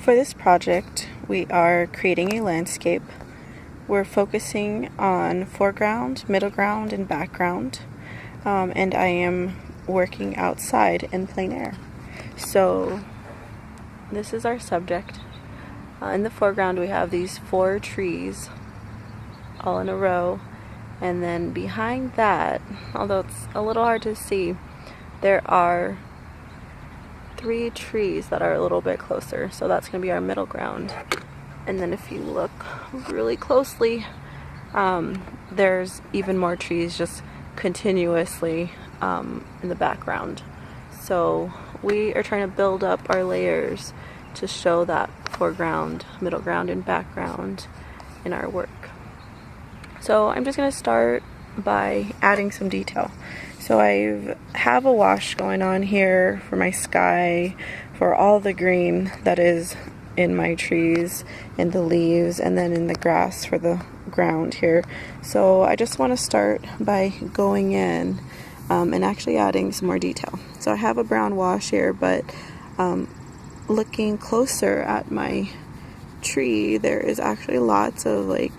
For this project, we are creating a landscape. We're focusing on foreground, middle ground, and background, and I am working outside in plein air. So this is our subject. In the foreground, we have these 4 trees all in a row, and then behind that, although it's a little hard to see, there are 3 trees that are a little bit closer, so that's going to be our middle ground. And then if you look really closely, there's even more trees just continuously in the background. So we are trying to build up our layers to show that foreground, middle ground, and background in our work. So I'm just going to start by adding some detail. So I have a wash going on here for my sky, for all the green that is in my trees, in the leaves, and then in the grass for the ground here. So I just want to start by going in and actually adding some more detail. So I have a brown wash here, but looking closer at my tree, there is actually lots of like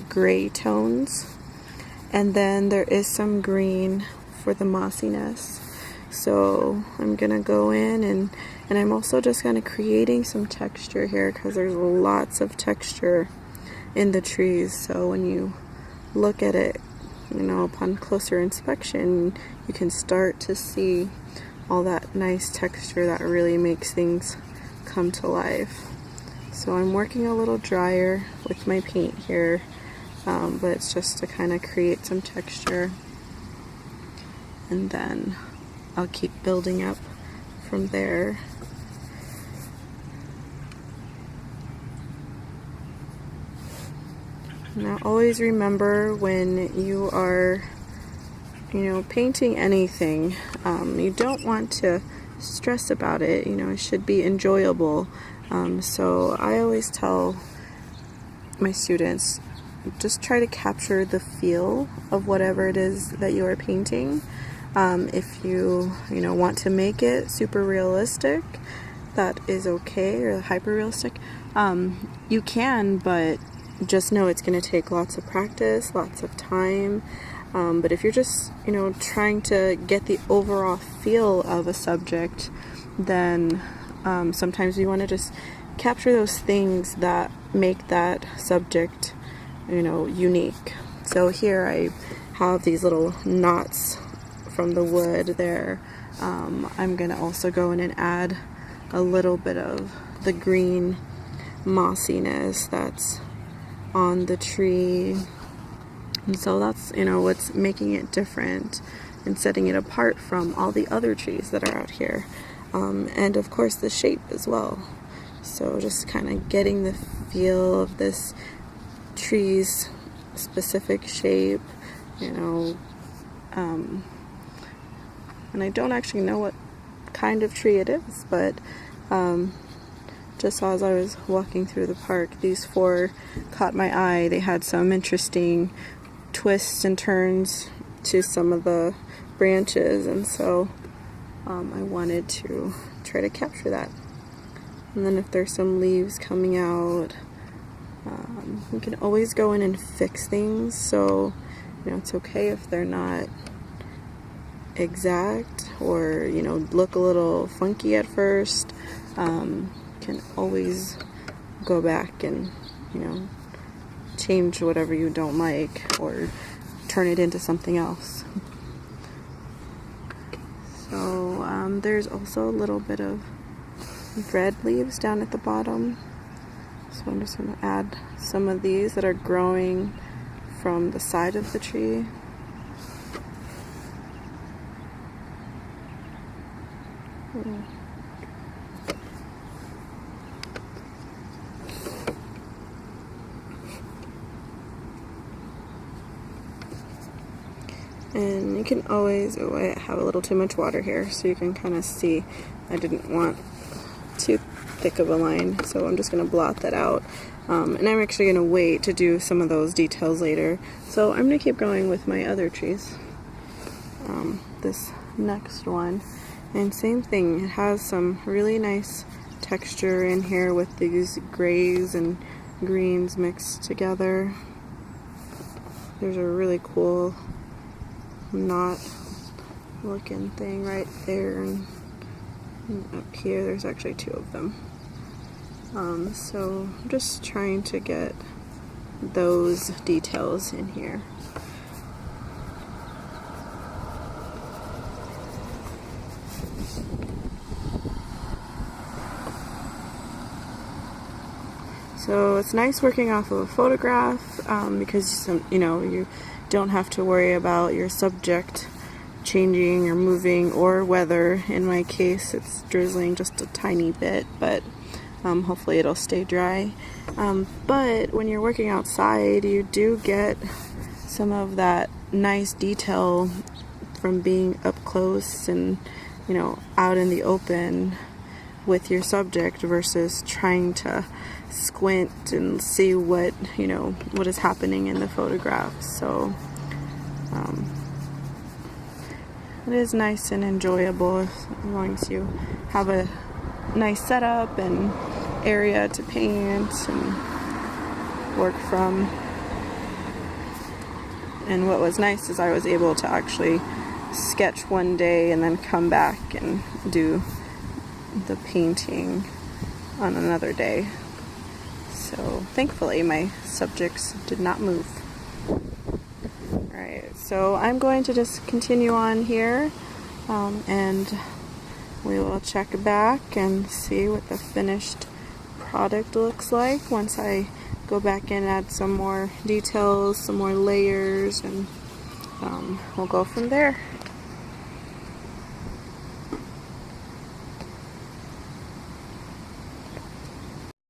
gray tones, and then there is some green for the mossiness. So I'm gonna go in and I'm also just kind of creating some texture here because there's lots of texture in the trees. So when you look at it, upon closer inspection, you can start to see all that nice texture that really makes things come to life. So I'm working a little drier with my paint here, but it's just to kind of create some texture, and then I'll keep building up from there. Now always remember, when you are painting anything, you don't want to stress about it. It should be enjoyable. So I always tell my students, just try to capture the feel of whatever it is that you are painting. If you want to make it super realistic, that is okay, or hyper realistic. You can, but just know it's going to take lots of practice, lots of time. But if you're just trying to get the overall feel of a subject, then sometimes you want to just capture those things that make that subject unique. So here I have these little knots from the wood there. I'm gonna also go in and add a little bit of the green mossiness that's on the tree, and so that's what's making it different and setting it apart from all the other trees that are out here, and of course the shape as well. So just kind of getting the feel of this tree's specific shape, and I don't actually know what kind of tree it is, but just as I was walking through the park, these 4 caught my eye. They had some interesting twists and turns to some of the branches, and so I wanted to try to capture that. And then if there's some leaves coming out, you can always go in and fix things. So it's okay if they're not exact or look a little funky at first. Can always go back and change whatever you don't like or turn it into something else. So there's also a little bit of red leaves down at the bottom, so I'm just going to add some of these that are growing from the side of the tree. And you can always, I have a little too much water here, so you can kind of see I didn't want too thick of a line, so I'm just going to blot that out. And I'm actually going to wait to do some of those details later. So I'm going to keep going with my other trees. This next one, and same thing, it has some really nice texture in here with these grays and greens mixed together. There's a really cool knot looking thing right there, and up here there's actually two of them. So I'm just trying to get those details in here. So it's nice working off of a photograph because you don't have to worry about your subject changing or moving, or weather. In my case, it's drizzling just a tiny bit, but hopefully it'll stay dry. But when you're working outside, you do get some of that nice detail from being up close and out in the open with your subject versus trying to squint and see what is happening in the photograph. So it is nice and enjoyable as long as you have a nice setup and area to paint and work from. And what was nice is I was able to actually sketch one day and then come back and do the painting on another day. So thankfully my subjects did not move. Alright, so I'm going to just continue on here and we will check back and see what the finished product looks like once I go back and add some more details, some more layers, and we'll go from there.